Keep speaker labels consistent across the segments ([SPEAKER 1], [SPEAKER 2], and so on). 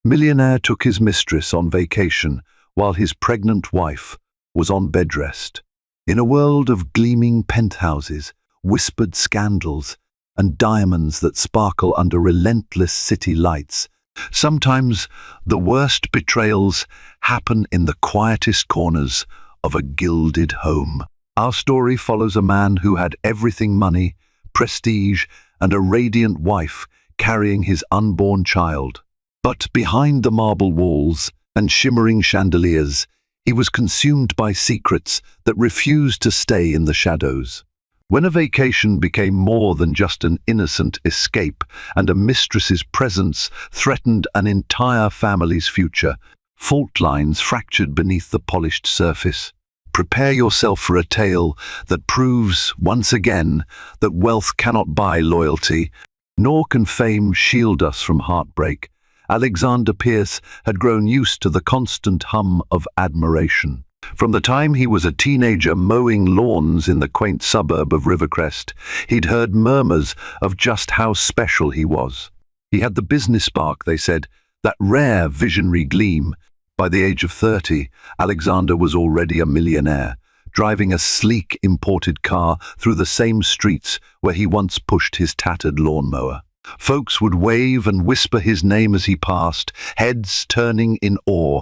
[SPEAKER 1] Millionaire took his mistress on vacation while his pregnant wife was on bedrest. In a world of gleaming penthouses, whispered scandals, and diamonds that sparkle under relentless city lights, sometimes the worst betrayals happen in the quietest corners of a gilded home. Our story follows a man who had everything: money, prestige, and a radiant wife carrying his unborn child. But behind the marble walls and shimmering chandeliers, he was consumed by secrets that refused to stay in the shadows. When a vacation became more than just an innocent escape and a mistress's presence threatened an entire family's future, fault lines fractured beneath the polished surface. Prepare yourself for a tale that proves, once again, that wealth cannot buy loyalty, nor can fame shield us from heartbreak. Alexander Pierce had grown used to the constant hum of admiration. From the time he was a teenager mowing lawns in the quaint suburb of Rivercrest, he'd heard murmurs of just how special he was. He had the business spark, they said, that rare visionary gleam. By the age of 30, Alexander was already a millionaire, driving a sleek imported car through the same streets where he once pushed his tattered lawnmower. Folks would wave and whisper his name as he passed, heads turning in awe.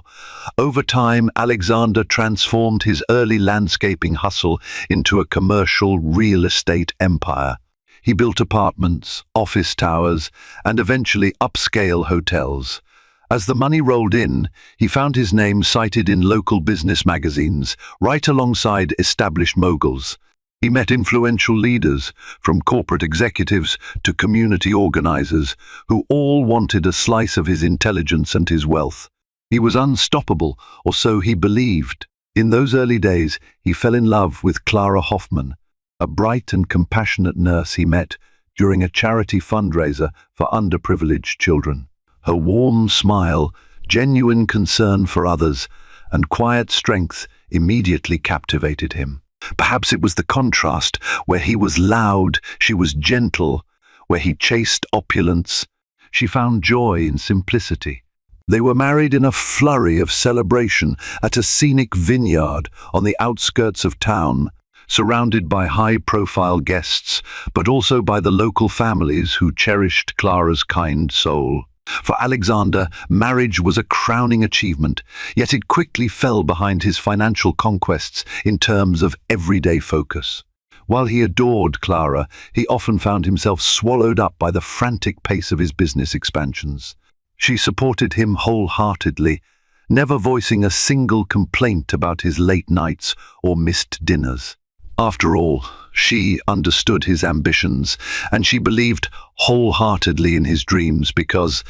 [SPEAKER 1] Over time, Alexander transformed his early landscaping hustle into a commercial real estate empire. He built apartments, office towers, and eventually upscale hotels. As the money rolled in, he found his name cited in local business magazines, right alongside established moguls. He met influential leaders, from corporate executives to community organizers, who all wanted a slice of his intelligence and his wealth. He was unstoppable, or so he believed. In those early days, he fell in love with Clara Hoffman, a bright and compassionate nurse he met during a charity fundraiser for underprivileged children. Her warm smile, genuine concern for others, and quiet strength immediately captivated him. Perhaps it was the contrast: where he was loud, she was gentle; where he chased opulence, she found joy in simplicity. They were married in a flurry of celebration at a scenic vineyard on the outskirts of town, surrounded by high-profile guests, but also by the local families who cherished Clara's kind soul. For Alexander, marriage was a crowning achievement, yet it quickly fell behind his financial conquests in terms of everyday focus. While he adored Clara, he often found himself swallowed up by the frantic pace of his business expansions. She supported him wholeheartedly, never voicing a single complaint about his late nights or missed dinners. After all, she understood his ambitions, and she believed wholeheartedly in his dreams because,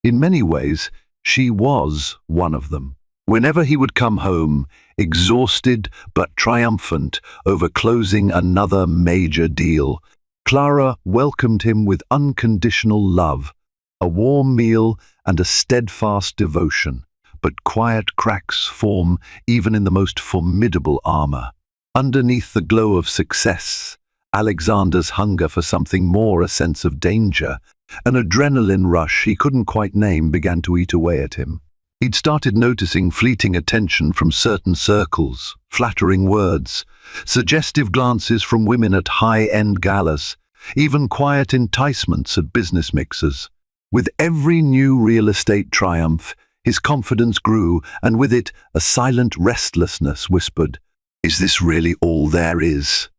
[SPEAKER 1] in many ways, she was one of them. Whenever he would come home, exhausted but triumphant over closing another major deal, Clara welcomed him with unconditional love, a warm meal and a steadfast devotion. But quiet cracks form even in the most formidable armor. Underneath the glow of success, Alexander's hunger for something more, a sense of danger, an adrenaline rush he couldn't quite name, began to eat away at him. He'd started noticing fleeting attention from certain circles, flattering words, suggestive glances from women at high-end galas, even quiet enticements at business mixers. With every new real estate triumph, his confidence grew, and with it, a silent restlessness whispered, "Is this really all there is?"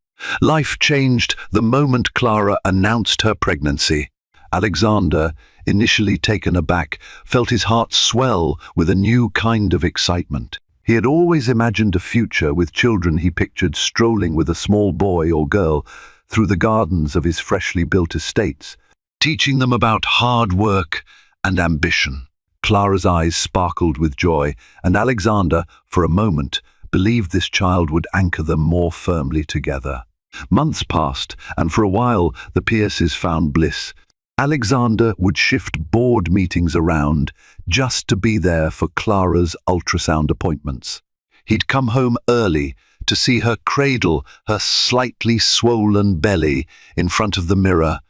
[SPEAKER 1] Life changed the moment Clara announced her pregnancy. Alexander, initially taken aback, felt his heart swell with a new kind of excitement. He had always imagined a future with children he pictured strolling with a small boy or girl through the gardens of his freshly built estates, teaching them about hard work and ambition. Clara's eyes sparkled with joy, and Alexander, for a moment, believed this child would anchor them more firmly together. Months passed, and for a while the Pierces found bliss. Alexander would shift board meetings around just to be there for Clara's ultrasound appointments. He'd come home early to see her cradle her slightly swollen belly in front of the mirror,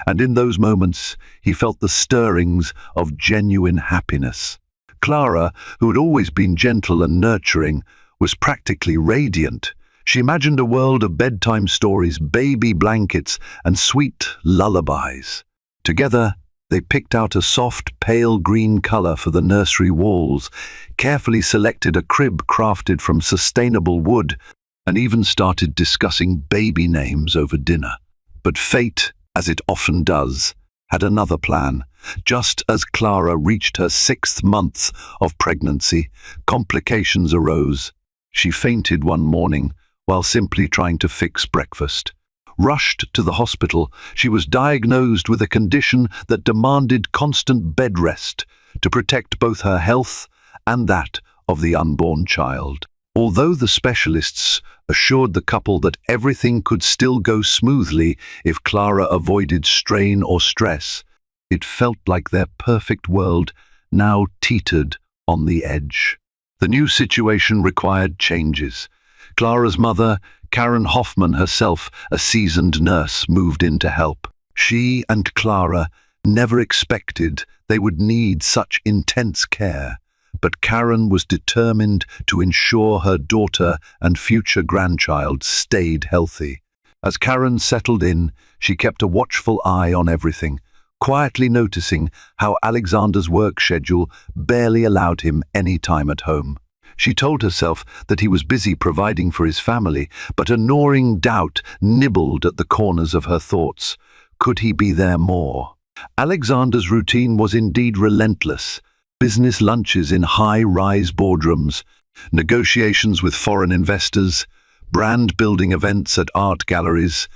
[SPEAKER 1] And in those moments, he felt the stirrings of genuine happiness. Clara, who had always been gentle and nurturing, was practically radiant. She imagined a world of bedtime stories, baby blankets, and sweet lullabies. Together, they picked out a soft, pale green color for the nursery walls, carefully selected a crib crafted from sustainable wood, and even started discussing baby names over dinner. But fate, as it often does, had another plan. Just as Clara reached her 6th month of pregnancy, complications arose. She fainted one morning while simply trying to fix breakfast. Rushed to the hospital, she was diagnosed with a condition that demanded constant bed rest to protect both her health and that of the unborn child. Although the specialists assured the couple that everything could still go smoothly if Clara avoided strain or stress, it felt like their perfect world now teetered on the edge. The new situation required changes. Clara's mother, Karen Hoffman herself, a seasoned nurse, moved in to help. She and Clara never expected they would need such intense care, but Karen was determined to ensure her daughter and future grandchild stayed healthy. As Karen settled in, she kept a watchful eye on everything, quietly noticing how Alexander's work schedule barely allowed him any time at home. She told herself that he was busy providing for his family, but a gnawing doubt nibbled at the corners of her thoughts. Could he be there more? Alexander's routine was indeed relentless. Business lunches in high-rise boardrooms, negotiations with foreign investors, brand-building events at art galleries,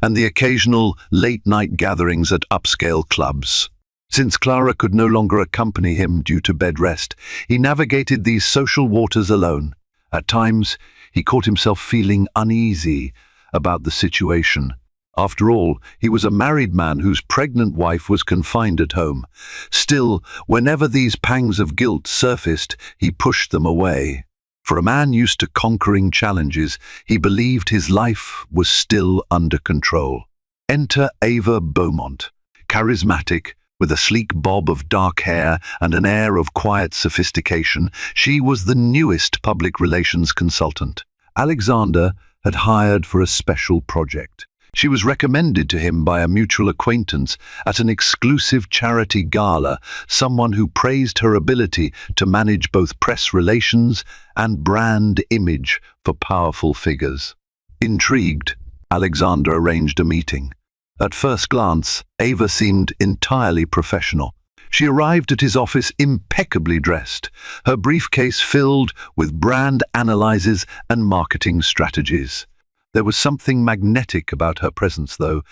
[SPEAKER 1] and the occasional late-night gatherings at upscale clubs. Since Clara could no longer accompany him due to bed rest, he navigated these social waters alone. At times, he caught himself feeling uneasy about the situation. After all, he was a married man whose pregnant wife was confined at home. Still, whenever these pangs of guilt surfaced, he pushed them away. For a man used to conquering challenges, he believed his life was still under control. Enter Ava Beaumont, charismatic, with a sleek bob of dark hair and an air of quiet sophistication. She was the newest public relations consultant Alexander had hired for a special project. She was recommended to him by a mutual acquaintance at an exclusive charity gala, someone who praised her ability to manage both press relations and brand image for powerful figures. Intrigued, Alexander arranged a meeting. At first glance, Ava seemed entirely professional. She arrived at his office impeccably dressed, her briefcase filled with brand analyses and marketing strategies. There was something magnetic about her presence, though,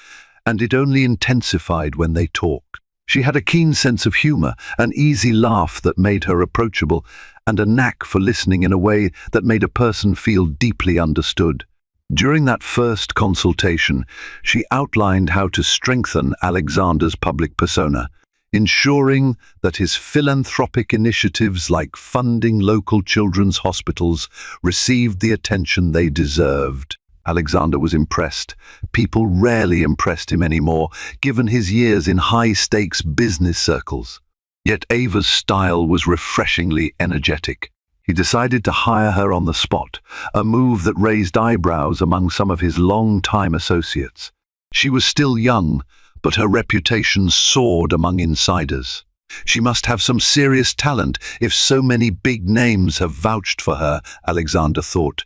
[SPEAKER 1] and it only intensified when they talked. She had a keen sense of humor, an easy laugh that made her approachable, and a knack for listening in a way that made a person feel deeply understood. During that first consultation, she outlined how to strengthen Alexander's public persona, ensuring that his philanthropic initiatives like funding local children's hospitals received the attention they deserved. Alexander was impressed. People rarely impressed him anymore, given his years in high-stakes business circles. Yet Ava's style was refreshingly energetic. He decided to hire her on the spot, a move that raised eyebrows among some of his long-time associates. She was still young, but her reputation soared among insiders. She must have some serious talent if so many big names have vouched for her, Alexander thought,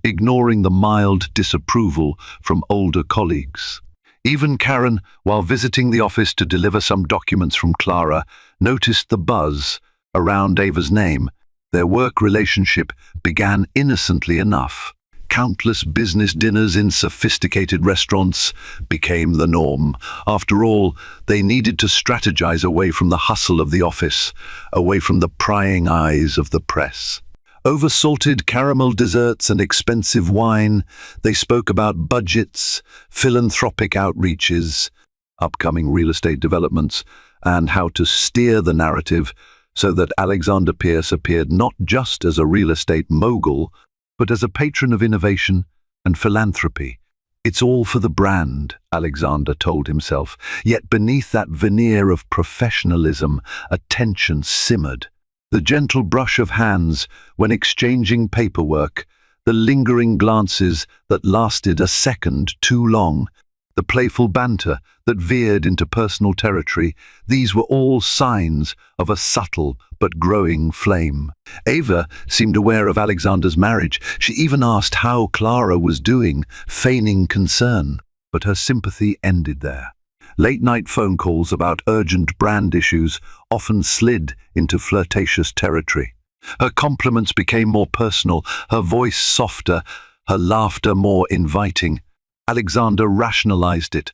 [SPEAKER 1] ignoring the mild disapproval from older colleagues. Even Karen, while visiting the office to deliver some documents from Clara, noticed the buzz around Ava's name. Their work relationship began innocently enough. Countless business dinners in sophisticated restaurants became the norm. After all, they needed to strategize away from the hustle of the office, away from the prying eyes of the press. Over salted caramel desserts and expensive wine, they spoke about budgets, philanthropic outreaches, upcoming real estate developments, and how to steer the narrative so that Alexander Pierce appeared not just as a real estate mogul, but as a patron of innovation and philanthropy. It's all for the brand, Alexander told himself, yet beneath that veneer of professionalism, a tension simmered. The gentle brush of hands when exchanging paperwork, the lingering glances that lasted a second too long, the playful banter that veered into personal territory, these were all signs of a subtle but growing flame. Ava seemed aware of Alexander's marriage. She even asked how Clara was doing, feigning concern. But her sympathy ended there. Late-night phone calls about urgent brand issues often slid into flirtatious territory. Her compliments became more personal, her voice softer, her laughter more inviting. Alexander rationalized it.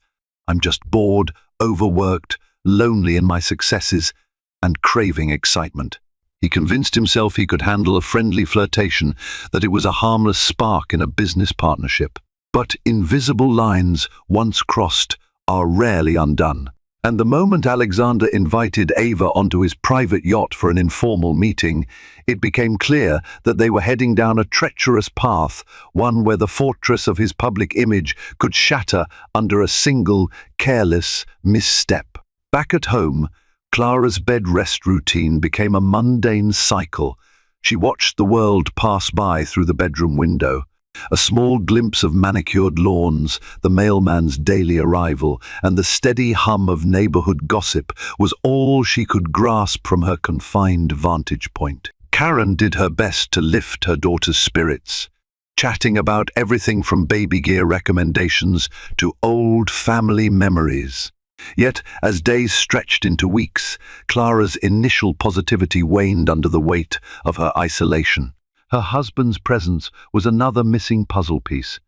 [SPEAKER 1] I'm just bored, overworked, lonely in my successes, and craving excitement. He convinced himself he could handle a friendly flirtation, that it was a harmless spark in a business partnership. But invisible lines, once crossed, are rarely undone. And the moment Alexander invited Ava onto his private yacht for an informal meeting, it became clear that they were heading down a treacherous path, one where the fortress of his public image could shatter under a single, careless misstep. Back at home, Clara's Bedrest routine became a mundane cycle. She watched the world pass by through the bedroom window. A small glimpse of manicured lawns, the mailman's daily arrival, and the steady hum of neighborhood gossip was all she could grasp from her confined vantage point. Karen did her best to lift her daughter's spirits, chatting about everything from baby gear recommendations to old family memories. Yet, as days stretched into weeks, Clara's initial positivity waned under the weight of her isolation. Her husband's presence was another missing puzzle piece.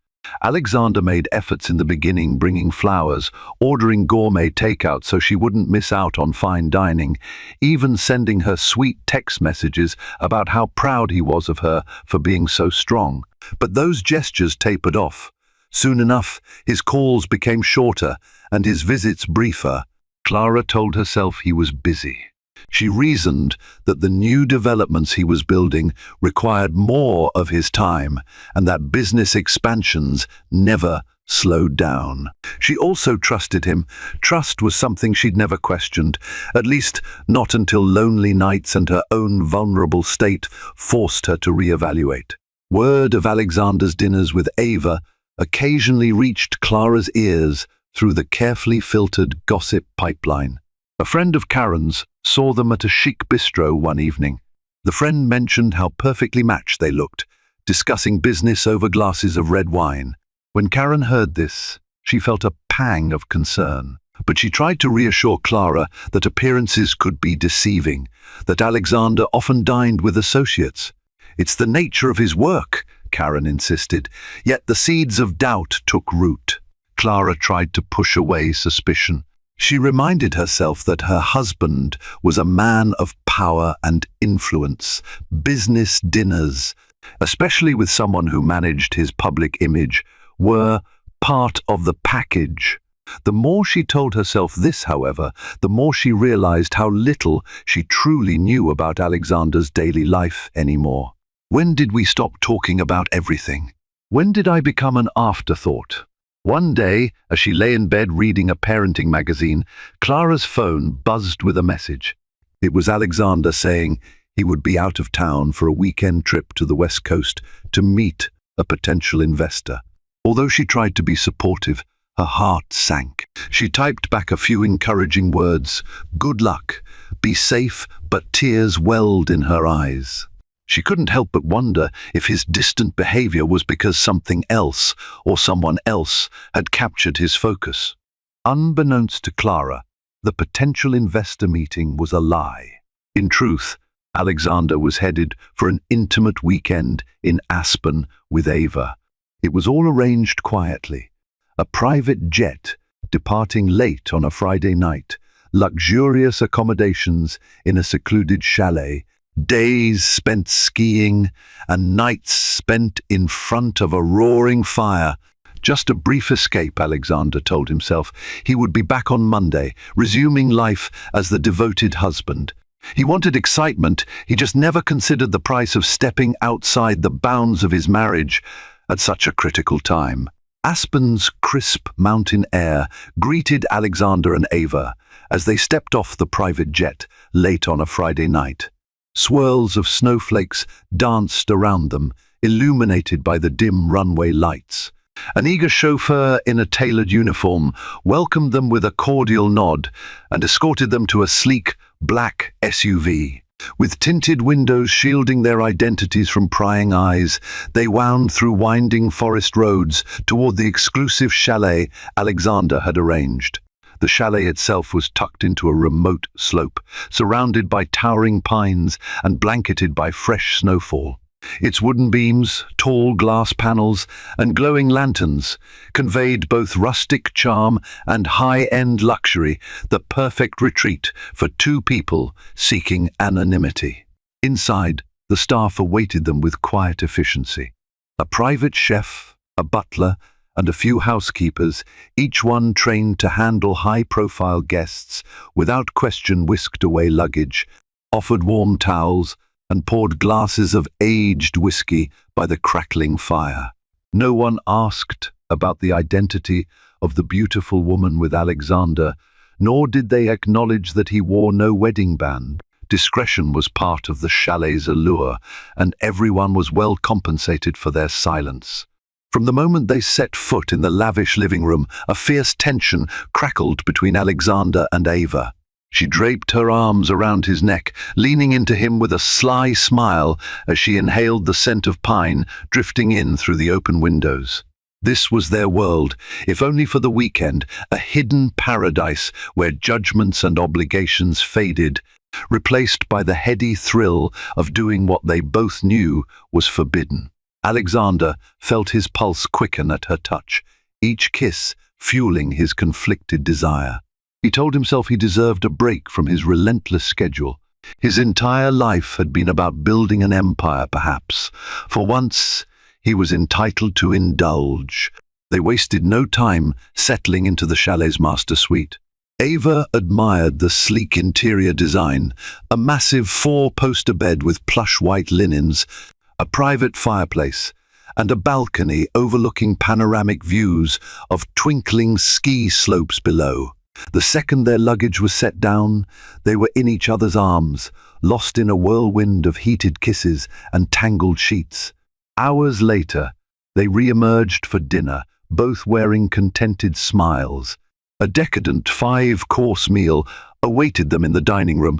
[SPEAKER 1] Alexander made efforts in the beginning, bringing flowers, ordering gourmet takeout so she wouldn't miss out on fine dining, even sending her sweet text messages about how proud he was of her for being so strong. But those gestures tapered off. Soon enough, his calls became shorter and his visits briefer. Clara told herself he was busy. She reasoned that the new developments he was building required more of his time and that business expansions never slowed down. She also trusted him. Trust was something she'd never questioned, at least not until lonely nights and her own vulnerable state forced her to reevaluate. Word of Alexander's dinners with Ava occasionally reached Clara's ears through the carefully filtered gossip pipeline. A friend of Karen's saw them at a chic bistro one evening. The friend mentioned how perfectly matched they looked, discussing business over glasses of red wine. When Karen heard this, she felt a pang of concern. But she tried to reassure Clara that appearances could be deceiving, that Alexander often dined with associates. It's the nature of his work, Karen insisted, yet the seeds of doubt took root. Clara tried to push away suspicion. She reminded herself that her husband was a man of power and influence. Business dinners, especially with someone who managed his public image, were part of the package. The more she told herself this, however, the more she realized how little she truly knew about Alexander's daily life anymore. When did we stop talking about everything? When did I become an afterthought? One day, as she lay in bed reading a parenting magazine, Clara's phone buzzed with a message. It was Alexander saying he would be out of town for a weekend trip to the West Coast to meet a potential investor. Although she tried to be supportive, her heart sank. She typed back a few encouraging words. Good luck. Be safe, but tears welled in her eyes. She couldn't help but wonder if his distant behavior was because something else or someone else had captured his focus. Unbeknownst to Clara, the potential investor meeting was a lie. In truth, Alexander was headed for an intimate weekend in Aspen with Ava. It was all arranged quietly. A private jet departing late on a Friday night, luxurious accommodations in a secluded chalet, days spent skiing, and nights spent in front of a roaring fire. Just a brief escape, Alexander told himself. He would be back on Monday, resuming life as the devoted husband. He wanted excitement, he just never considered the price of stepping outside the bounds of his marriage at such a critical time. Aspen's crisp mountain air greeted Alexander and Ava as they stepped off the private jet late on a Friday night. Swirls of snowflakes danced around them, illuminated by the dim runway lights. An eager chauffeur in a tailored uniform welcomed them with a cordial nod and escorted them to a sleek, black SUV. With tinted windows shielding their identities from prying eyes, they wound through winding forest roads toward the exclusive chalet Alexander had arranged. The chalet itself was tucked into a remote slope, surrounded by towering pines and blanketed by fresh snowfall. Its wooden beams, tall glass panels, and glowing lanterns conveyed both rustic charm and high-end luxury, the perfect retreat for two people seeking anonymity. Inside, the staff awaited them with quiet efficiency. A private chef, a butler, and a few housekeepers, each one trained to handle high-profile guests, without question whisked away luggage, offered warm towels, and poured glasses of aged whiskey by the crackling fire. No one asked about the identity of the beautiful woman with Alexander, nor did they acknowledge that he wore no wedding band. Discretion was part of the chalet's allure, and everyone was well compensated for their silence. From the moment they set foot in the lavish living room, a fierce tension crackled between Alexander and Ava. She draped her arms around his neck, leaning into him with a sly smile as she inhaled the scent of pine drifting in through the open windows. This was their world, if only for the weekend, a hidden paradise where judgments and obligations faded, replaced by the heady thrill of doing what they both knew was forbidden. Alexander felt his pulse quicken at her touch, each kiss fueling his conflicted desire. He told himself he deserved a break from his relentless schedule. His entire life had been about building an empire, perhaps. For once, he was entitled to indulge. They wasted no time settling into the chalet's master suite. Ava admired the sleek interior design, a massive four-poster bed with plush white linens, a private fireplace, and a balcony overlooking panoramic views of twinkling ski slopes below. The second their luggage was set down, they were in each other's arms, lost in a whirlwind of heated kisses and tangled sheets. Hours later, they re-emerged for dinner, both wearing contented smiles. A decadent 5-course meal awaited them in the dining room,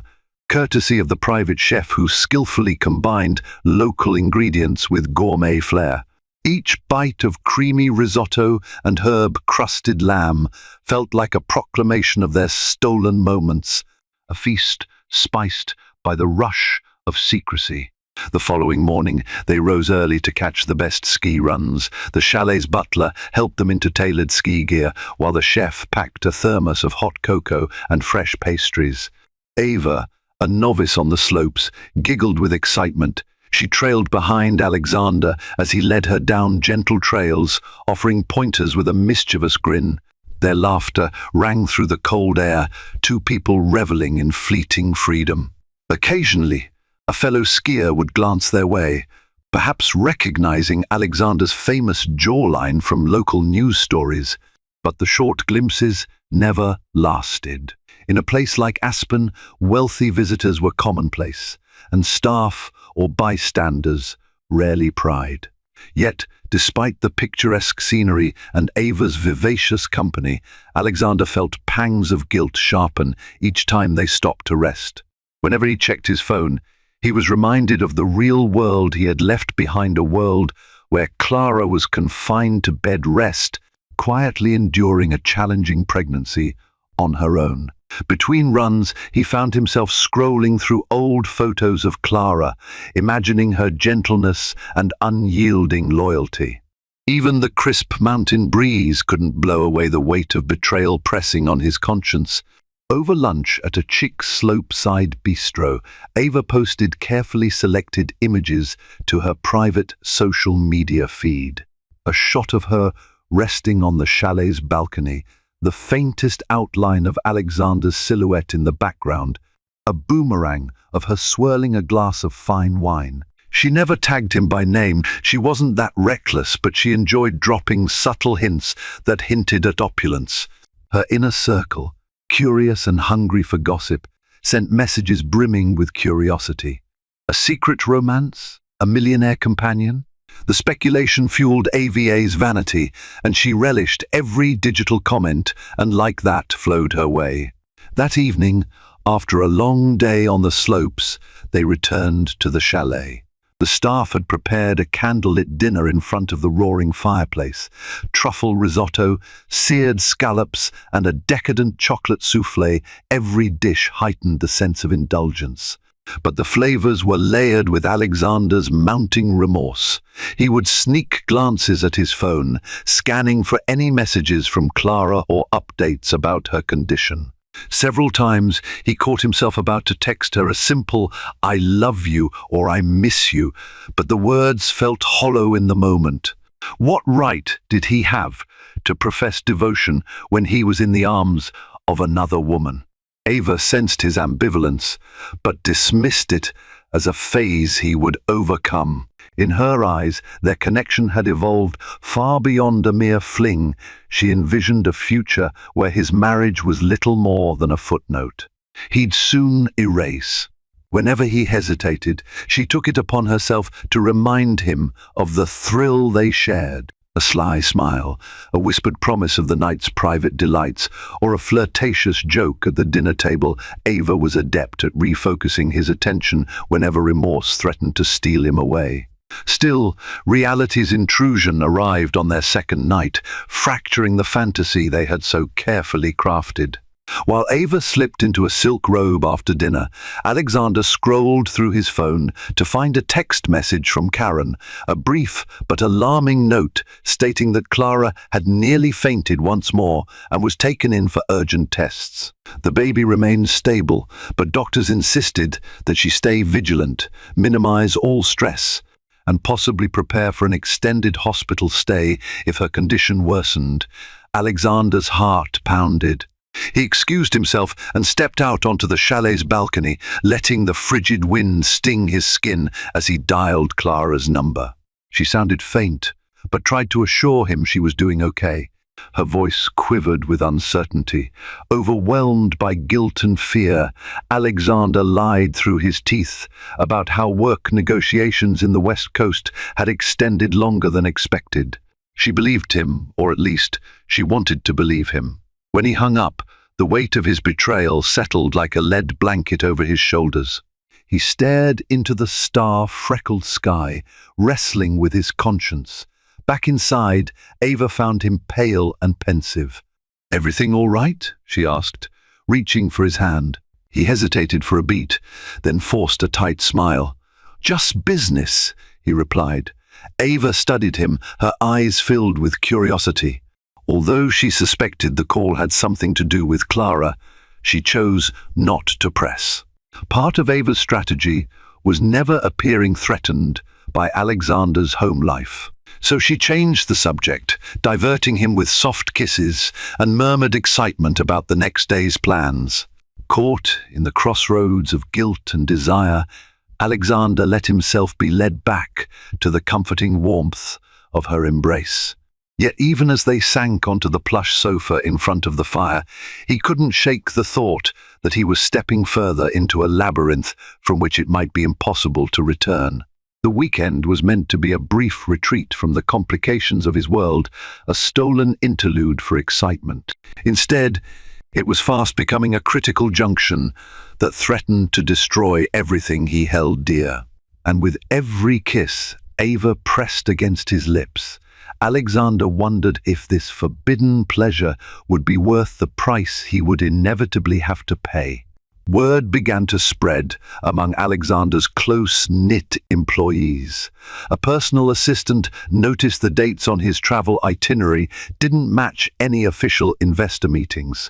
[SPEAKER 1] courtesy of the private chef who skillfully combined local ingredients with gourmet flair. Each bite of creamy risotto and herb-crusted lamb felt like a proclamation of their stolen moments, a feast spiced by the rush of secrecy. The following morning, they rose early to catch the best ski runs. The chalet's butler helped them into tailored ski gear, while the chef packed a thermos of hot cocoa and fresh pastries. Ava, a novice on the slopes, giggled with excitement. She trailed behind Alexander as he led her down gentle trails, offering pointers with a mischievous grin. Their laughter rang through the cold air, two people reveling in fleeting freedom. Occasionally, a fellow skier would glance their way, perhaps recognizing Alexander's famous jawline from local news stories. But the short glimpses never lasted. In a place like Aspen, wealthy visitors were commonplace, and staff or bystanders rarely pried. Yet, despite the picturesque scenery and Ava's vivacious company, Alexander felt pangs of guilt sharpen each time they stopped to rest. Whenever he checked his phone, he was reminded of the real world he had left behind, a world where Clara was confined to bed rest, quietly enduring a challenging pregnancy on her own. Between runs, he found himself scrolling through old photos of Clara, imagining her gentleness and unyielding loyalty. Even the crisp mountain breeze couldn't blow away the weight of betrayal pressing on his conscience. Over lunch at a chic slope-side bistro, Ava posted carefully selected images to her private social media feed. A shot of her resting on the chalet's balcony, the faintest outline of Alexander's silhouette in the background, a boomerang of her swirling a glass of fine wine. She never tagged him by name. She wasn't that reckless, but she enjoyed dropping subtle hints that hinted at opulence. Her inner circle, curious and hungry for gossip, sent messages brimming with curiosity. A secret romance? A millionaire companion? The speculation fueled AVA's vanity, and she relished every digital comment and like that flowed her way. That evening, after a long day on the slopes, they returned to the chalet. The staff had prepared a candlelit dinner in front of the roaring fireplace. Truffle risotto, seared scallops, and a decadent chocolate soufflé, every dish heightened the sense of indulgence. But the flavors were layered with Alexander's mounting remorse. He would sneak glances at his phone, scanning for any messages from Clara or updates about her condition. Several times he caught himself about to text her a simple "I love you" or "I miss you," but the words felt hollow in the moment. What right did he have to profess devotion when he was in the arms of another woman? Ava sensed his ambivalence, but dismissed it as a phase he would overcome. In her eyes, their connection had evolved far beyond a mere fling. She envisioned a future where his marriage was little more than a footnote he'd soon erase. Whenever he hesitated, she took it upon herself to remind him of the thrill they shared. A sly smile, a whispered promise of the night's private delights, or a flirtatious joke at the dinner table. Ava was adept at refocusing his attention whenever remorse threatened to steal him away. Still, reality's intrusion arrived on their second night, fracturing the fantasy they had so carefully crafted. While Ava slipped into a silk robe after dinner, Alexander scrolled through his phone to find a text message from Karen, a brief but alarming note stating that Clara had nearly fainted once more and was taken in for urgent tests. The baby remained stable, but doctors insisted that she stay vigilant, minimize all stress, and possibly prepare for an extended hospital stay if her condition worsened. Alexander's heart pounded. He excused himself and stepped out onto the chalet's balcony, letting the frigid wind sting his skin as he dialed Clara's number. She sounded faint, but tried to assure him she was doing okay. Her voice quivered with uncertainty. Overwhelmed by guilt and fear, Alexander lied through his teeth about how work negotiations in the West Coast had extended longer than expected. She believed him, or at least she wanted to believe him. When he hung up, the weight of his betrayal settled like a lead blanket over his shoulders. He stared into the star-freckled sky, wrestling with his conscience. Back inside, Ava found him pale and pensive. "Everything all right?" she asked, reaching for his hand. He hesitated for a beat, then forced a tight smile. "Just business," he replied. Ava studied him, her eyes filled with curiosity. Although she suspected the call had something to do with Clara, she chose not to press. Part of Ava's strategy was never appearing threatened by Alexander's home life. So she changed the subject, diverting him with soft kisses and murmured excitement about the next day's plans. Caught in the crossroads of guilt and desire, Alexander let himself be led back to the comforting warmth of her embrace. Yet even as they sank onto the plush sofa in front of the fire, he couldn't shake the thought that he was stepping further into a labyrinth from which it might be impossible to return. The weekend was meant to be a brief retreat from the complications of his world, a stolen interlude for excitement. Instead, it was fast becoming a critical junction that threatened to destroy everything he held dear. And with every kiss Ava pressed against his lips, Alexander wondered if this forbidden pleasure would be worth the price he would inevitably have to pay. Word began to spread among Alexander's close-knit employees. A personal assistant noticed the dates on his travel itinerary didn't match any official investor meetings.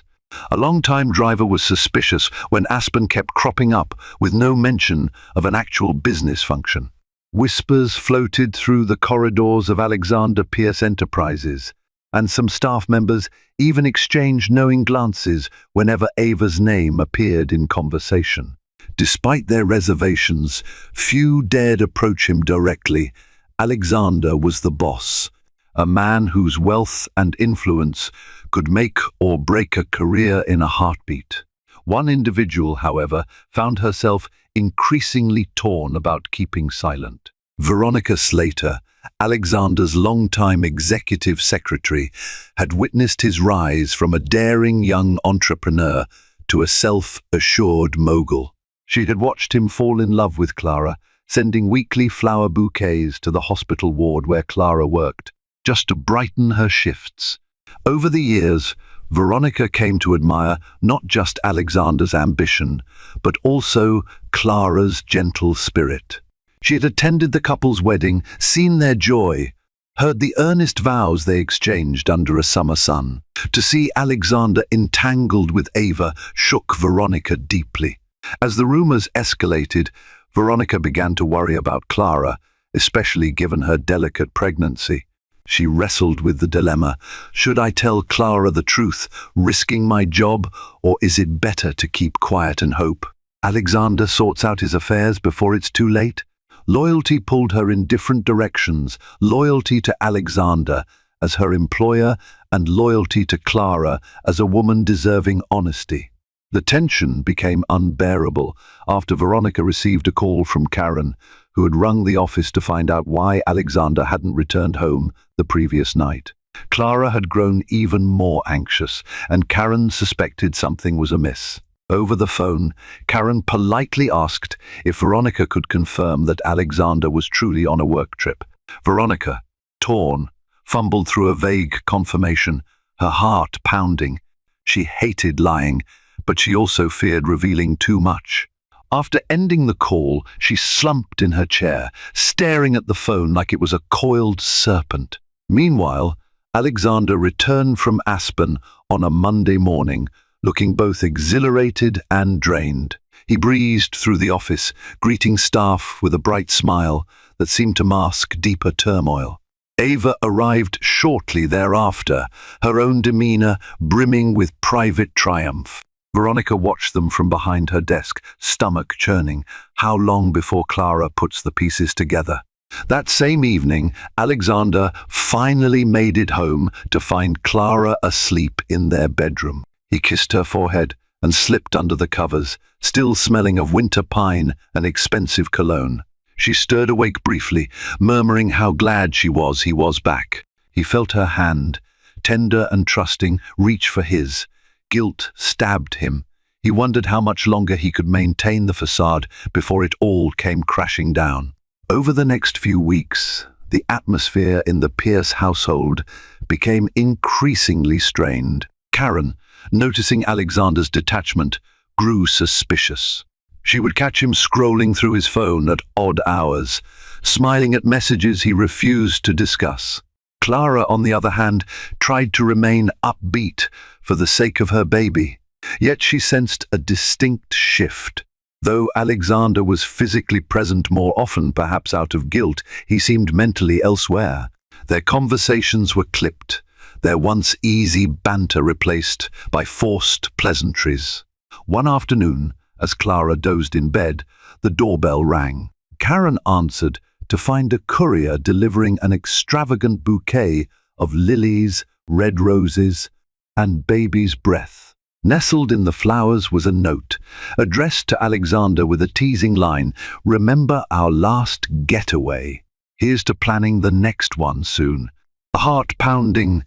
[SPEAKER 1] A long-time driver was suspicious when Aspen kept cropping up with no mention of an actual business function. Whispers floated through the corridors of Alexander Pierce Enterprises, and some staff members even exchanged knowing glances whenever Ava's name appeared in conversation. Despite their reservations, few dared approach him directly. Alexander was the boss, a man whose wealth and influence could make or break a career in a heartbeat. One individual, however, found herself increasingly torn about keeping silent. Veronica Slater, Alexander's longtime executive secretary, had witnessed his rise from a daring young entrepreneur to a self-assured mogul. She had watched him fall in love with Clara, sending weekly flower bouquets to the hospital ward where Clara worked, just to brighten her shifts. Over the years, Veronica came to admire not just Alexander's ambition, but also Clara's gentle spirit. She had attended the couple's wedding, seen their joy, heard the earnest vows they exchanged under a summer sun. To see Alexander entangled with Ava shook Veronica deeply. As the rumors escalated, Veronica began to worry about Clara, especially given her delicate pregnancy. She wrestled with the dilemma: should I tell Clara the truth, risking my job, or is it better to keep quiet and hope Alexander sorts out his affairs before it's too late? Loyalty pulled her in different directions: loyalty to Alexander as her employer and loyalty to Clara as a woman deserving honesty. The tension became unbearable after Veronica received a call from Karen, who had rung the office to find out why Alexander hadn't returned home the previous night. Clara had grown even more anxious, and Karen suspected something was amiss. Over the phone, Karen politely asked if Veronica could confirm that Alexander was truly on a work trip. Veronica, torn, fumbled through a vague confirmation, her heart pounding. She hated lying, but she also feared revealing too much. After ending the call, she slumped in her chair, staring at the phone like it was a coiled serpent. Meanwhile, Alexander returned from Aspen on a Monday morning, looking both exhilarated and drained. He breezed through the office, greeting staff with a bright smile that seemed to mask deeper turmoil. Ava arrived shortly thereafter, her own demeanor brimming with private triumph. Veronica watched them from behind her desk, stomach churning. How long before Clara puts the pieces together? That same evening, Alexander finally made it home to find Clara asleep in their bedroom. He kissed her forehead and slipped under the covers, still smelling of winter pine and expensive cologne. She stirred awake briefly, murmuring how glad she was he was back. He felt her hand, tender and trusting, reach for his. Guilt stabbed him. He wondered how much longer he could maintain the facade before it all came crashing down. Over the next few weeks, the atmosphere in the Pierce household became increasingly strained. Karen, noticing Alexander's detachment, grew suspicious. She would catch him scrolling through his phone at odd hours, smiling at messages he refused to discuss. Clara, on the other hand, tried to remain upbeat for the sake of her baby. Yet she sensed a distinct shift. Though Alexander was physically present more often, perhaps out of guilt, he seemed mentally elsewhere. Their conversations were clipped, their once easy banter replaced by forced pleasantries. One afternoon, as Clara dozed in bed, the doorbell rang. Karen answered to find a courier delivering an extravagant bouquet of lilies, red roses, and baby's breath. Nestled in the flowers was a note, addressed to Alexander with a teasing line: "Remember our last getaway? Here's to planning the next one soon." Heart pounding,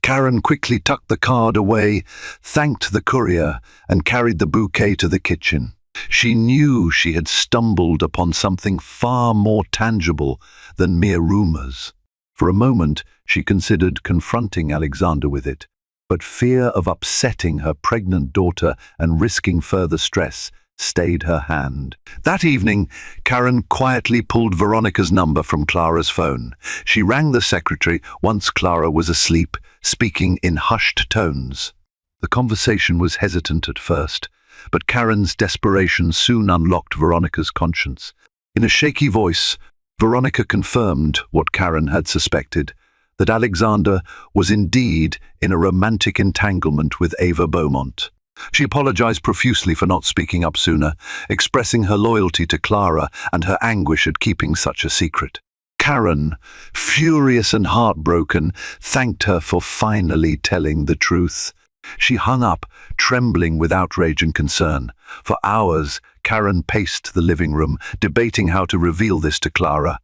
[SPEAKER 1] Karen quickly tucked the card away, thanked the courier, and carried the bouquet to the kitchen. She knew she had stumbled upon something far more tangible than mere rumors. For a moment, she considered confronting Alexander with it, but fear of upsetting her pregnant daughter and risking further stress stayed her hand. That evening, Karen quietly pulled Veronica's number from Clara's phone. She rang the secretary once Clara was asleep, speaking in hushed tones. The conversation was hesitant at first, but Karen's desperation soon unlocked Veronica's conscience. In a shaky voice, Veronica confirmed what Karen had suspected, that Alexander was indeed in a romantic entanglement with Ava Beaumont. She apologized profusely for not speaking up sooner, expressing her loyalty to Clara and her anguish at keeping such a secret. Karen, furious and heartbroken, thanked her for finally telling the truth. She hung up, trembling with outrage and concern. For hours, Karen paced the living room, debating how to reveal this to Clara.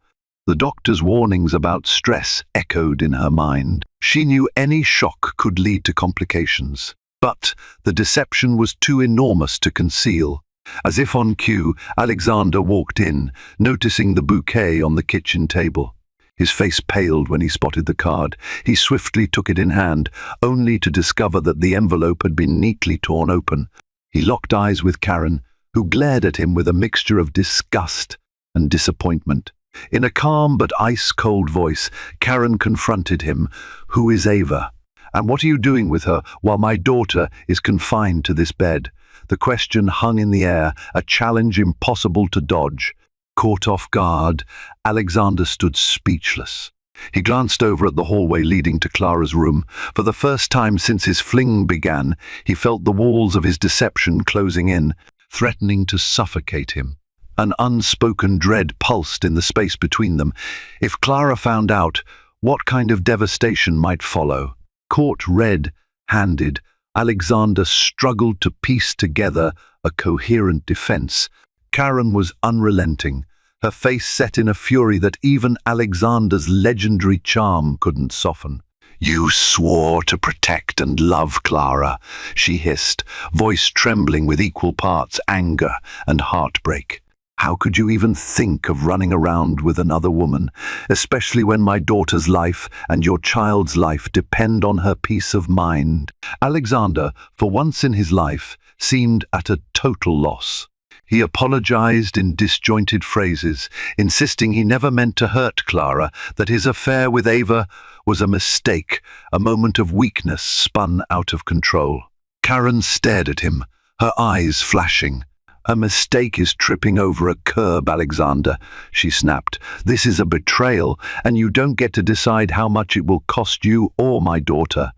[SPEAKER 1] The doctor's warnings about stress echoed in her mind. She knew any shock could lead to complications. But the deception was too enormous to conceal. As if on cue, Alexander walked in, noticing the bouquet on the kitchen table. His face paled when he spotted the card. He swiftly took it in hand, only to discover that the envelope had been neatly torn open. He locked eyes with Karen, who glared at him with a mixture of disgust and disappointment. In a calm but ice-cold voice, Karen confronted him. "Who is Ava? And what are you doing with her while my daughter is confined to this bed?" The question hung in the air, a challenge impossible to dodge. Caught off guard, Alexander stood speechless. He glanced over at the hallway leading to Clara's room. For the first time since his fling began, he felt the walls of his deception closing in, threatening to suffocate him. An unspoken dread pulsed in the space between them. If Clara found out, what kind of devastation might follow? Caught red-handed, Alexander struggled to piece together a coherent defense. Karen was unrelenting, her face set in a fury that even Alexander's legendary charm couldn't soften. "You swore to protect and love Clara," she hissed, voice trembling with equal parts anger and heartbreak. "How could you even think of running around with another woman, especially when my daughter's life and your child's life depend on her peace of mind?" Alexander, for once in his life, seemed at a total loss. He apologized in disjointed phrases, insisting he never meant to hurt Clara, that his affair with Ava was a mistake, a moment of weakness spun out of control. Karen stared at him, her eyes flashing. "A mistake is tripping over a curb, Alexander," she snapped. "This is a betrayal, and you don't get to decide how much it will cost you or my daughter."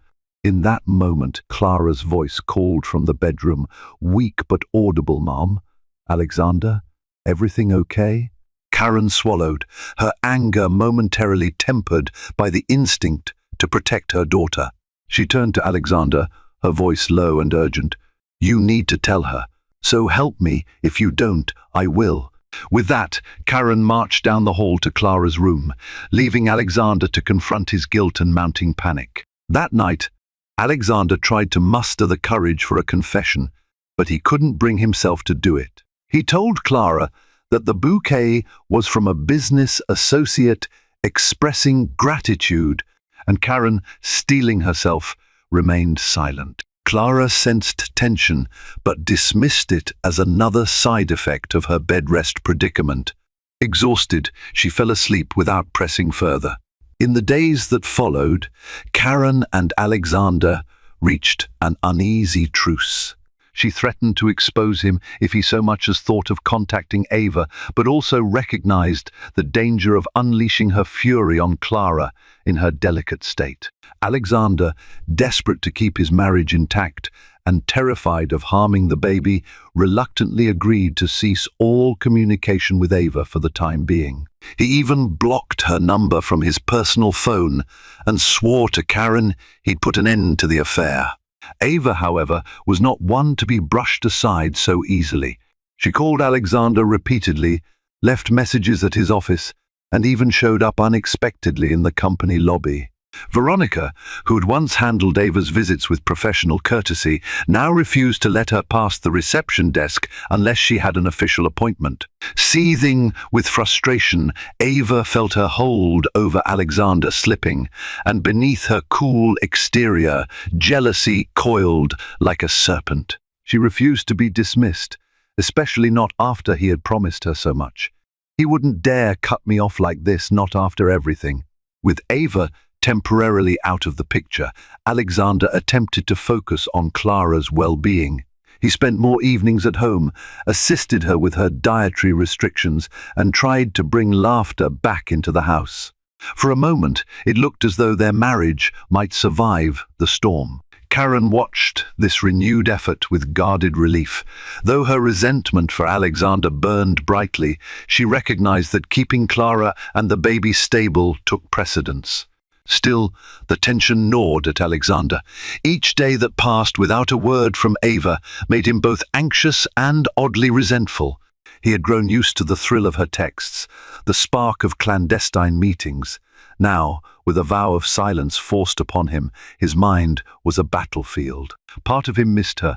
[SPEAKER 1] In that moment, Clara's voice called from the bedroom, weak but audible. "Mom? Alexander? Everything okay?" Karen swallowed, her anger momentarily tempered by the instinct to protect her daughter. She turned to Alexander, her voice low and urgent. "You need to tell her. So help me, if you don't, I will." With that, Karen marched down the hall to Clara's room, leaving Alexander to confront his guilt and mounting panic. That night, Alexander tried to muster the courage for a confession, but he couldn't bring himself to do it. He told Clara that the bouquet was from a business associate expressing gratitude, and Karen, steeling herself, remained silent. Clara sensed tension, but dismissed it as another side effect of her bedrest predicament. Exhausted, she fell asleep without pressing further. In the days that followed, Karen and Alexander reached an uneasy truce. She threatened to expose him if he so much as thought of contacting Ava, but also recognized the danger of unleashing her fury on Clara in her delicate state. Alexander, desperate to keep his marriage intact and terrified of harming the baby, reluctantly agreed to cease all communication with Ava for the time being. He even blocked her number from his personal phone and swore to Karen he'd put an end to the affair. Ava, however, was not one to be brushed aside so easily. She called Alexander repeatedly, left messages at his office, and even showed up unexpectedly in the company lobby. Veronica, who had once handled Ava's visits with professional courtesy, now refused to let her pass the reception desk unless she had an official appointment. Seething with frustration, Ava felt her hold over Alexander slipping, and beneath her cool exterior, jealousy coiled like a serpent. She refused to be dismissed, especially not after he had promised her so much. He wouldn't dare cut me off like this, not after everything. With Ava temporarily out of the picture, Alexander attempted to focus on Clara's well-being. He spent more evenings at home, assisted her with her dietary restrictions, and tried to bring laughter back into the house. For a moment, it looked as though their marriage might survive the storm. Karen watched this renewed effort with guarded relief. Though her resentment for Alexander burned brightly, she recognized that keeping Clara and the baby stable took precedence. Still, the tension gnawed at Alexander. Each day that passed without a word from Ava made him both anxious and oddly resentful. He had grown used to the thrill of her texts, the spark of clandestine meetings. Now, with a vow of silence forced upon him, his mind was a battlefield. Part of him missed her.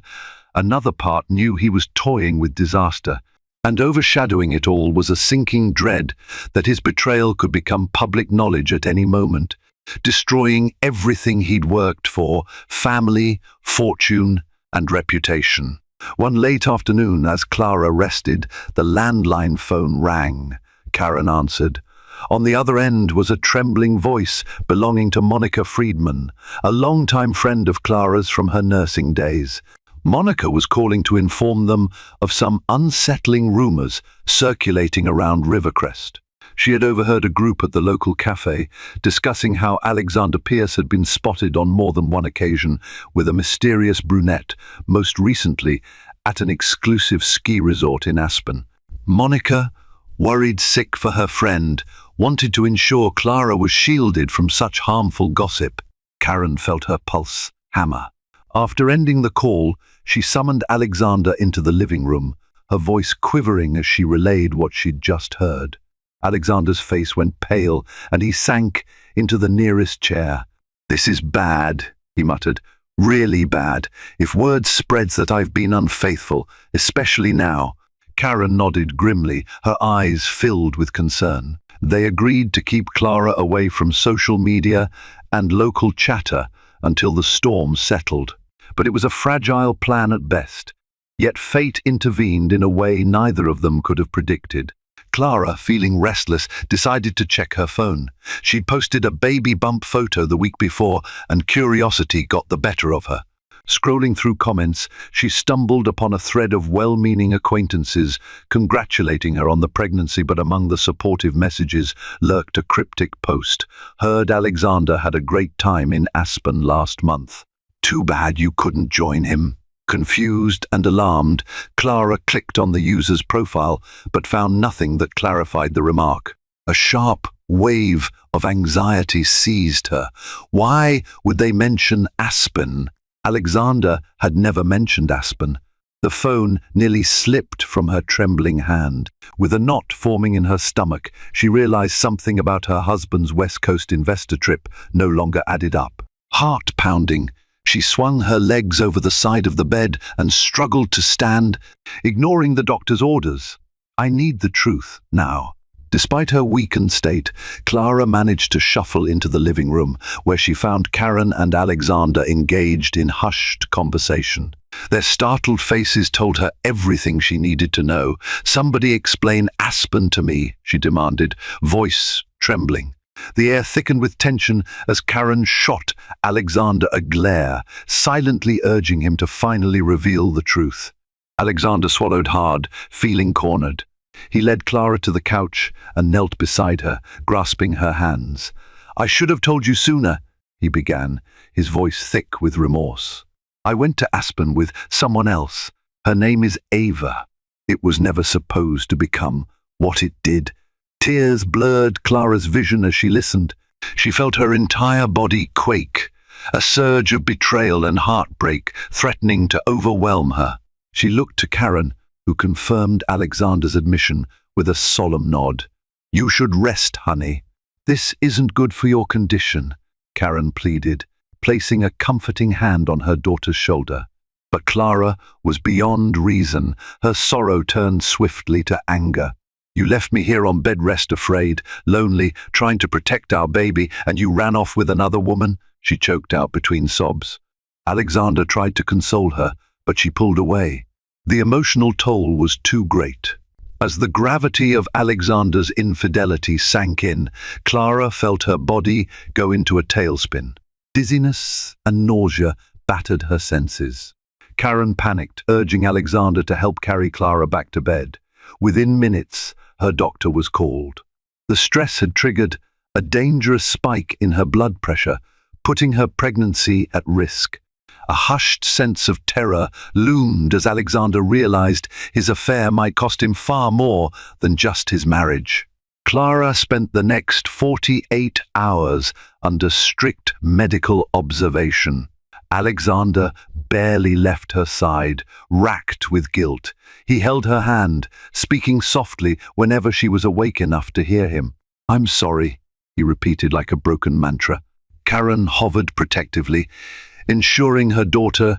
[SPEAKER 1] Another part knew he was toying with disaster. And overshadowing it all was a sinking dread that his betrayal could become public knowledge at any moment, destroying everything he'd worked for: family, fortune, and reputation. One late afternoon, as Clara rested, the landline phone rang. Karen answered. On the other end was a trembling voice belonging to Monica Friedman, a longtime friend of Clara's from her nursing days. Monica was calling to inform them of some unsettling rumors circulating around Rivercrest. She had overheard a group at the local cafe discussing how Alexander Pierce had been spotted on more than one occasion with a mysterious brunette, most recently at an exclusive ski resort in Aspen. Monica, worried sick for her friend, wanted to ensure Clara was shielded from such harmful gossip. Karen felt her pulse hammer. After ending the call, she summoned Alexander into the living room, her voice quivering as she relayed what she'd just heard. Alexander's face went pale, and he sank into the nearest chair. "This is bad," he muttered. "Really bad. If word spreads that I've been unfaithful, especially now." Karen nodded grimly, her eyes filled with concern. They agreed to keep Clara away from social media and local chatter until the storm settled. But it was a fragile plan at best. Yet fate intervened in a way neither of them could have predicted. Clara, feeling restless, decided to check her phone. She'd posted a baby bump photo the week before, and curiosity got the better of her. Scrolling through comments, she stumbled upon a thread of well-meaning acquaintances congratulating her on the pregnancy, but among the supportive messages lurked a cryptic post. "Heard Alexander had a great time in Aspen last month. Too bad you couldn't join him." Confused and alarmed, Clara clicked on the user's profile, but found nothing that clarified the remark. A sharp wave of anxiety seized her. Why would they mention Aspen? Alexander had never mentioned Aspen. The phone nearly slipped from her trembling hand. With a knot forming in her stomach, she realized something about her husband's West Coast investor trip no longer added up. Heart pounding, she swung her legs over the side of the bed and struggled to stand, ignoring the doctor's orders. "I need the truth now." Despite her weakened state, Clara managed to shuffle into the living room, where she found Karen and Alexander engaged in hushed conversation. Their startled faces told her everything she needed to know. "Somebody explain Aspen to me," she demanded, voice trembling. The air thickened with tension as Karen shot Alexander a glare, silently urging him to finally reveal the truth. Alexander swallowed hard, feeling cornered. He led Clara to the couch and knelt beside her, grasping her hands. "I should have told you sooner," he began, his voice thick with remorse. "I went to Aspen with someone else. Her name is Ava. It was never supposed to become what it did." Tears blurred Clara's vision as she listened. She felt her entire body quake, a surge of betrayal and heartbreak threatening to overwhelm her. She looked to Karen, who confirmed Alexander's admission with a solemn nod. "You should rest, honey. This isn't good for your condition," Karen pleaded, placing a comforting hand on her daughter's shoulder. But Clara was beyond reason. Her sorrow turned swiftly to anger. "You left me here on Bedrest afraid, lonely, trying to protect our baby, and you ran off with another woman," she choked out between sobs. Alexander tried to console her, but she pulled away. The emotional toll was too great. As the gravity of Alexander's infidelity sank in, Clara felt her body go into a tailspin. Dizziness and nausea battered her senses. Karen panicked, urging Alexander to help carry Clara back to bed. Within minutes, her doctor was called. The stress had triggered a dangerous spike in her blood pressure, putting her pregnancy at risk. A hushed sense of terror loomed as Alexander realized his affair might cost him far more than just his marriage. Clara spent the next 48 hours under strict medical observation. Alexander barely left her side, racked with guilt. He held her hand, speaking softly whenever she was awake enough to hear him. "I'm sorry," he repeated like a broken mantra. Karen hovered protectively, ensuring her daughter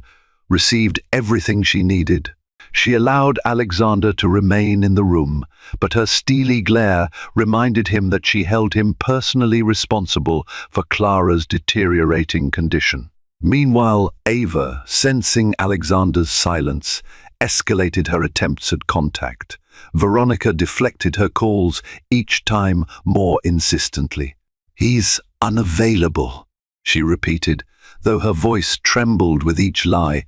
[SPEAKER 1] received everything she needed. She allowed Alexander to remain in the room, but her steely glare reminded him that she held him personally responsible for Clara's deteriorating condition. Meanwhile, Ava, sensing Alexander's silence, escalated her attempts at contact. Veronica deflected her calls, each time more insistently. "He's unavailable," she repeated, though her voice trembled with each lie.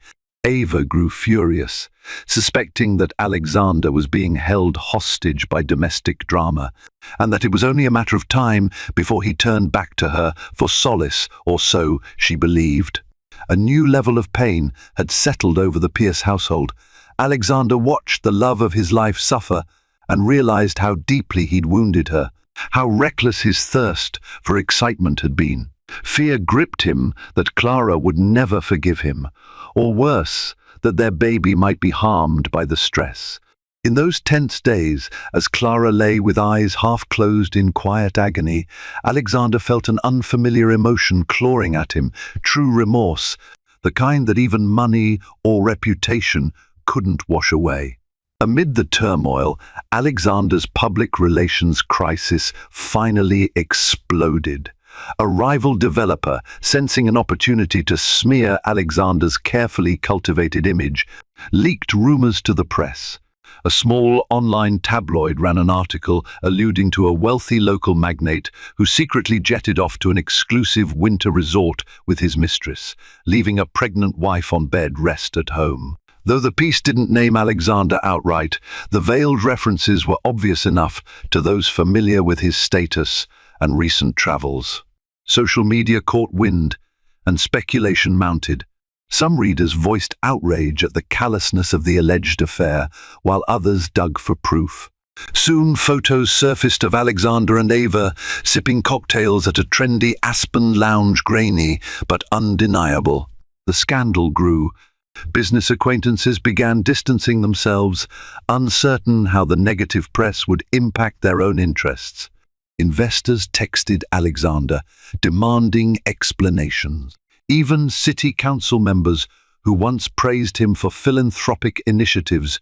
[SPEAKER 1] Ava grew furious, suspecting that Alexander was being held hostage by domestic drama, and that it was only a matter of time before he turned back to her for solace, or so she believed. A new level of pain had settled over the Pierce household. Alexander watched the love of his life suffer and realized how deeply he'd wounded her, how reckless his thirst for excitement had been. Fear gripped him that Clara would never forgive him, or worse, that their baby might be harmed by the stress. In those tense days, as Clara lay with eyes half closed in quiet agony, Alexander felt an unfamiliar emotion clawing at him, true remorse, the kind that even money or reputation couldn't wash away. Amid the turmoil, Alexander's public relations crisis finally exploded. A rival developer, sensing an opportunity to smear Alexander's carefully cultivated image, leaked rumors to the press. A small online tabloid ran an article alluding to a wealthy local magnate who secretly jetted off to an exclusive winter resort with his mistress, leaving a pregnant wife on Bedrest at home. Though the piece didn't name Alexander outright, the veiled references were obvious enough to those familiar with his status and recent travels. Social media caught wind, and speculation mounted. Some readers voiced outrage at the callousness of the alleged affair, while others dug for proof. Soon photos surfaced of Alexander and Ava sipping cocktails at a trendy Aspen lounge, grainy but undeniable. The scandal grew. Business acquaintances began distancing themselves, uncertain how the negative press would impact their own interests. Investors texted Alexander, demanding explanations. Even city council members, who once praised him for philanthropic initiatives,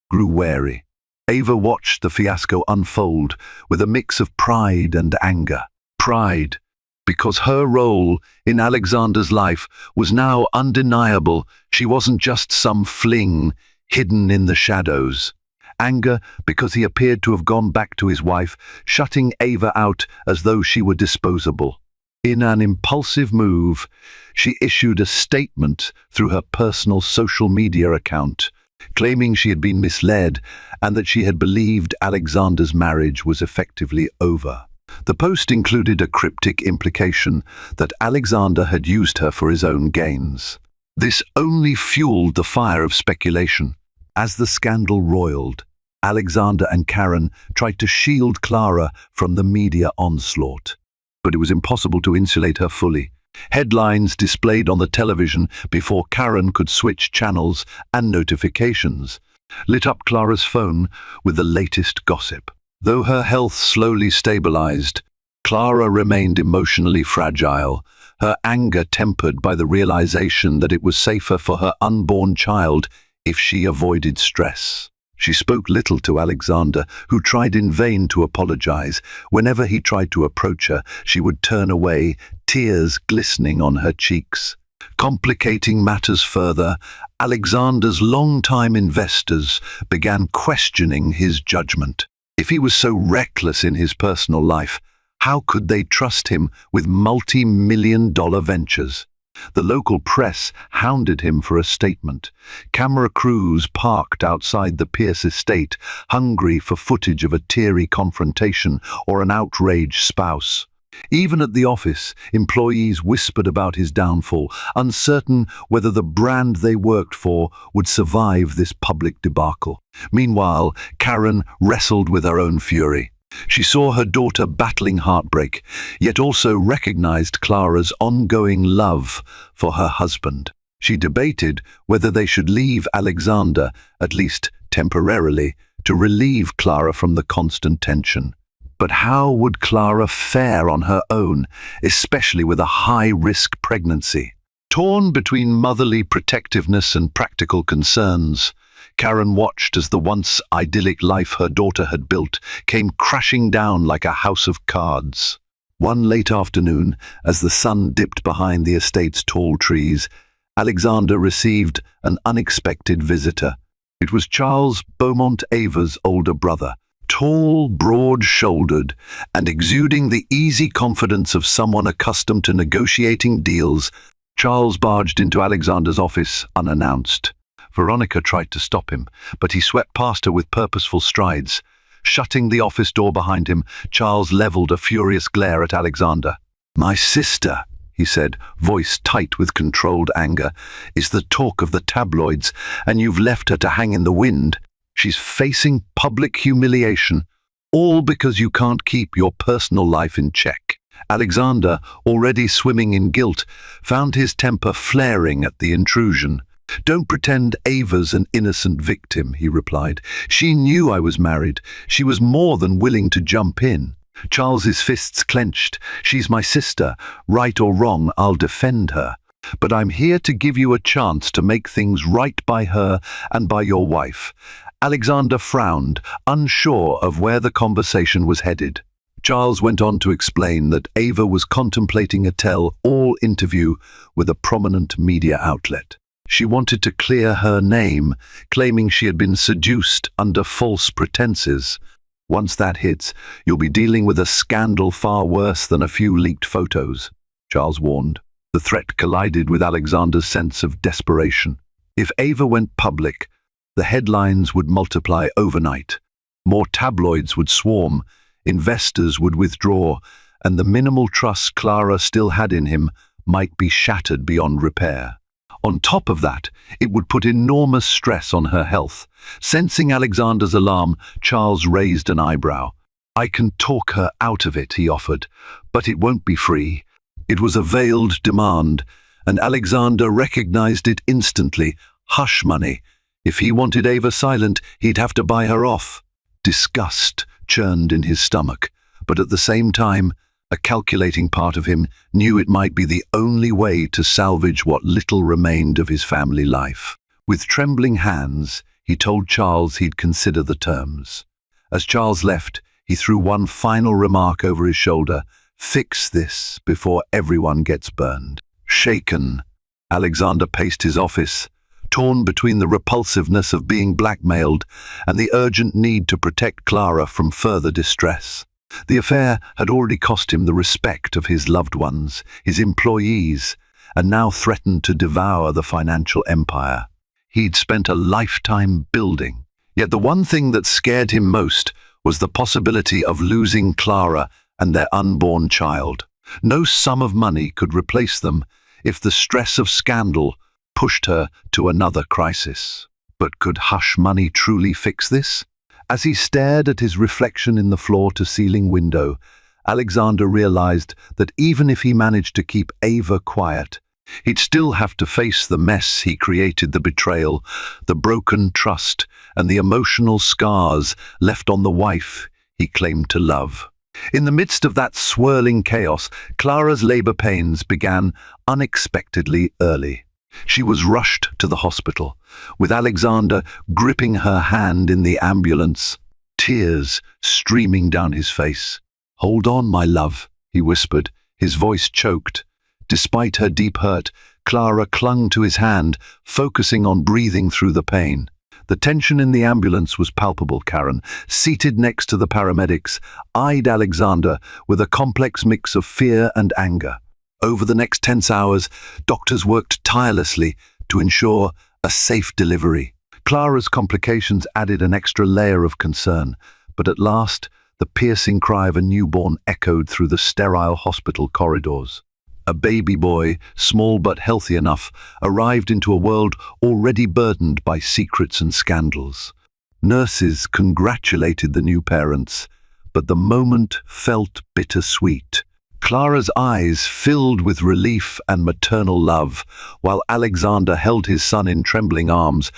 [SPEAKER 1] grew wary. Ava watched the fiasco unfold with a mix of pride and anger. Pride, because her role in Alexander's life was now undeniable. She wasn't just some fling hidden in the shadows. Anger, because he appeared to have gone back to his wife, shutting Ava out as though she were disposable. In an impulsive move, she issued a statement through her personal social media account, claiming she had been misled and that she had believed Alexander's marriage was effectively over. The post included a cryptic implication that Alexander had used her for his own gains. This only fueled the fire of speculation. As the scandal roiled, Alexander and Karen tried to shield Clara from the media onslaught. But it was impossible to insulate her fully. Headlines displayed on the television before Karen could switch channels, and notifications lit up Clara's phone with the latest gossip. Though her health slowly stabilized, Clara remained emotionally fragile, her anger tempered by the realization that it was safer for her unborn child if she avoided stress. She spoke little to Alexander, who tried in vain to apologize. Whenever he tried to approach her, she would turn away, tears glistening on her cheeks. Complicating matters further, Alexander's longtime investors began questioning his judgment. If he was so reckless in his personal life, how could they trust him with multi-million-dollar ventures? The local press hounded him for a statement. Camera crews parked outside the Pierce estate, hungry for footage of a teary confrontation or an outraged spouse. Even at the office, employees whispered about his downfall, uncertain whether the brand they worked for would survive this public debacle. Meanwhile, Karen wrestled with her own fury. She saw her daughter battling heartbreak, yet also recognized Clara's ongoing love for her husband. She debated whether they should leave Alexander, at least temporarily, to relieve Clara from the constant tension. But how would Clara fare on her own, especially with a high-risk pregnancy? Torn between motherly protectiveness and practical concerns, Karen watched as the once idyllic life her daughter had built came crashing down like a house of cards. One late afternoon, as the sun dipped behind the estate's tall trees, Alexander received an unexpected visitor. It was Charles Beaumont Ava's older brother. Tall, broad-shouldered, and exuding the easy confidence of someone accustomed to negotiating deals, Charles barged into Alexander's office unannounced. Veronica tried to stop him, but he swept past her with purposeful strides. Shutting the office door behind him, Charles leveled a furious glare at Alexander. "My sister," he said, voice tight with controlled anger, "is the talk of the tabloids, and you've left her to hang in the wind. She's facing public humiliation, all because you can't keep your personal life in check." Alexander, already swimming in guilt, found his temper flaring at the intrusion. "Don't pretend Ava's an innocent victim," he replied. "She knew I was married. She was more than willing to jump in." Charles's fists clenched. "She's my sister. Right or wrong, I'll defend her. But I'm here to give you a chance to make things right by her and by your wife." Alexander frowned, unsure of where the conversation was headed. Charles went on to explain that Ava was contemplating a tell-all interview with a prominent media outlet. She wanted to clear her name, claiming she had been seduced under false pretenses. "Once that hits, you'll be dealing with a scandal far worse than a few leaked photos," Charles warned. The threat collided with Alexander's sense of desperation. If Ava went public, the headlines would multiply overnight. More tabloids would swarm, investors would withdraw, and the minimal trust Clara still had in him might be shattered beyond repair. On top of that, it would put enormous stress on her health. Sensing Alexander's alarm, Charles raised an eyebrow. "I can talk her out of it," he offered, "but it won't be free." It was a veiled demand, and Alexander recognized it instantly. Hush money. If he wanted Ava silent, he'd have to buy her off. Disgust churned in his stomach, but at the same time, a calculating part of him knew it might be the only way to salvage what little remained of his family life. With trembling hands, he told Charles he'd consider the terms. As Charles left, he threw one final remark over his shoulder: "Fix this before everyone gets burned." Shaken, Alexander paced his office, torn between the repulsiveness of being blackmailed and the urgent need to protect Clara from further distress. The affair had already cost him the respect of his loved ones, his employees, and now threatened to devour the financial empire he'd spent a lifetime building. Yet the one thing that scared him most was the possibility of losing Clara and their unborn child. No sum of money could replace them if the stress of scandal pushed her to another crisis. But could hush money truly fix this? As he stared at his reflection in the floor-to-ceiling window, Alexander realized that even if he managed to keep Ava quiet, he'd still have to face the mess he created: the betrayal, the broken trust, and the emotional scars left on the wife he claimed to love. In the midst of that swirling chaos, Clara's labor pains began unexpectedly early. She was rushed to the hospital, with Alexander gripping her hand in the ambulance, tears streaming down his face. "Hold on, my love," he whispered, his voice choked. Despite her deep hurt, Clara clung to his hand, focusing on breathing through the pain. The tension in the ambulance was palpable. Karen, seated next to the paramedics, eyed Alexander with a complex mix of fear and anger. Over the next tense hours, doctors worked tirelessly to ensure a safe delivery. Clara's complications added an extra layer of concern, but at last, The piercing cry of a newborn echoed through the sterile hospital corridors. A baby boy, small but healthy enough, arrived into a world already burdened by secrets and scandals. Nurses congratulated the new parents, but the moment felt bittersweet. Clara's eyes filled with relief and maternal love, while Alexander held his son in trembling arms,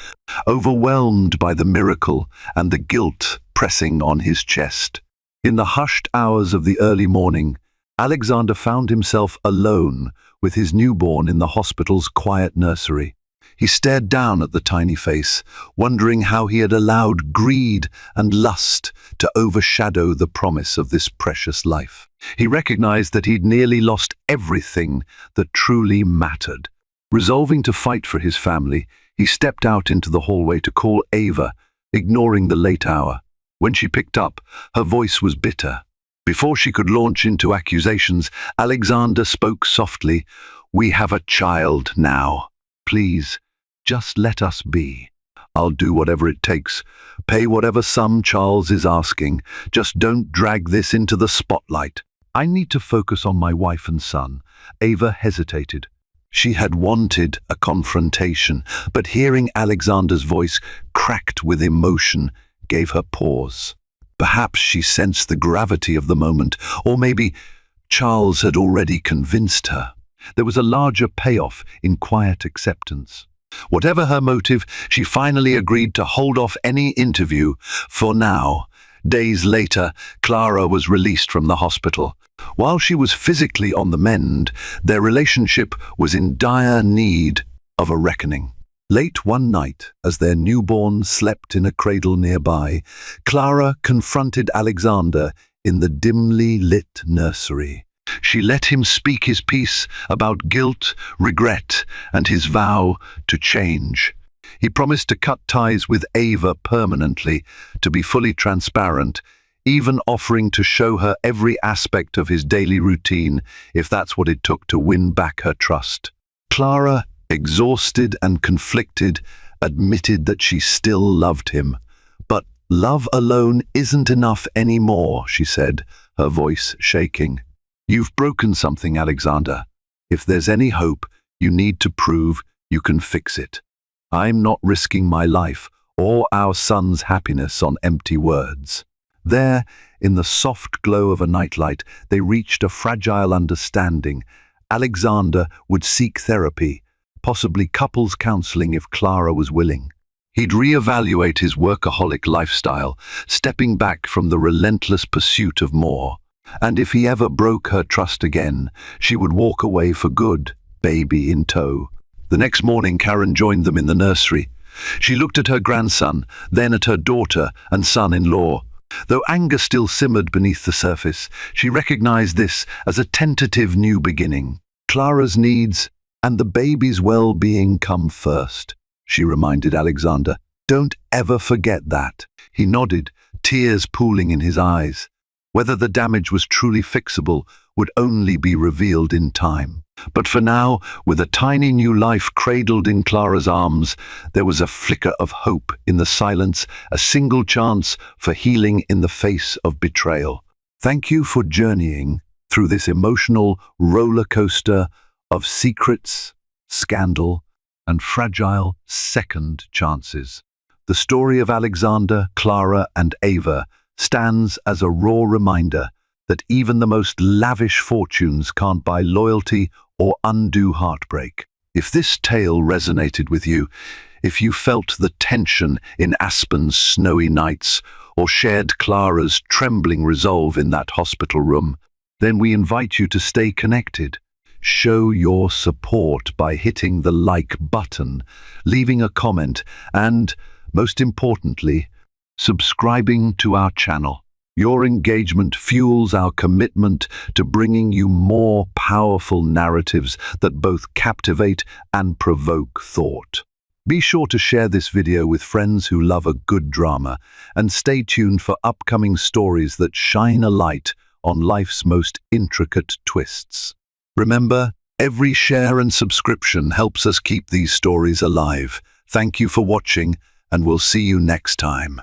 [SPEAKER 1] overwhelmed by the miracle and the guilt pressing on his chest. In the hushed hours of the early morning, Alexander found himself alone with his newborn in the hospital's quiet nursery. He stared down at the tiny face, wondering how he had allowed greed and lust to overshadow the promise of this precious life. He recognized that he'd nearly lost everything that truly mattered. Resolving to fight for his family, he stepped out into the hallway to call Ava, ignoring the late hour. When she picked up, her voice was bitter. Before she could launch into accusations, Alexander spoke softly. "We have a child now. Please, just let us be. I'll do whatever it takes. Pay whatever sum Charles is asking. Just don't drag this into the spotlight. I need to focus on my wife and son." Ava hesitated. She had wanted a confrontation, but hearing Alexander's voice cracked with emotion gave her pause. Perhaps she sensed the gravity of the moment, or maybe Charles had already convinced her. There was a larger payoff in quiet acceptance. Whatever her motive, she finally agreed to hold off any interview for now. Days later, Clara was released from the hospital. While she was physically on the mend, their relationship was in dire need of a reckoning. Late one night, as their newborn slept in a cradle nearby, Clara confronted Alexander in the dimly lit nursery. She let him speak his piece about guilt, regret, and his vow to change. He promised to cut ties with Ava permanently, to be fully transparent, even offering to show her every aspect of his daily routine if that's what it took to win back her trust. Clara, exhausted and conflicted, admitted that she still loved him. "But love alone isn't enough anymore," she said, her voice shaking. "You've broken something, Alexander. If there's any hope, you need to prove you can fix it. I'm not risking my life or our son's happiness on empty words." There, in the soft glow of a nightlight, they reached a fragile understanding. Alexander would seek therapy, possibly couples counseling if Clara was willing. He'd reevaluate his workaholic lifestyle, stepping back from the relentless pursuit of more. And if he ever broke her trust again, she would walk away for good, baby in tow. The next morning, Karen joined them in the nursery. She looked at her grandson, then at her daughter and son-in-law. Though anger still simmered beneath the surface, she recognized this as a tentative new beginning. Clara's needs and the baby's well-being come first, she reminded Alexander. "Don't ever forget that." He nodded, tears pooling in his eyes. Whether the damage was truly fixable would only be revealed in time. But for now, with a tiny new life cradled in Clara's arms, there was a flicker of hope in the silence, a single chance for healing in the face of betrayal. Thank you for journeying through this emotional roller coaster of secrets, scandal, and fragile second chances. The story of Alexander, Clara, and Ava stands as a raw reminder that even the most lavish fortunes can't buy loyalty or undo heartbreak. If this tale resonated with you, if you felt the tension in Aspen's snowy nights, or shared Clara's trembling resolve in that hospital room, then we invite you to stay connected. Show your support by hitting the like button, leaving a comment, and, most importantly, subscribing to our channel. Your engagement fuels our commitment to bringing you more powerful narratives that both captivate and provoke thought. Be sure to share this video with friends who love a good drama, and stay tuned for upcoming stories that shine a light on life's most intricate twists. Remember, every share and subscription helps us keep these stories alive. Thank you for watching, and we'll see you next time.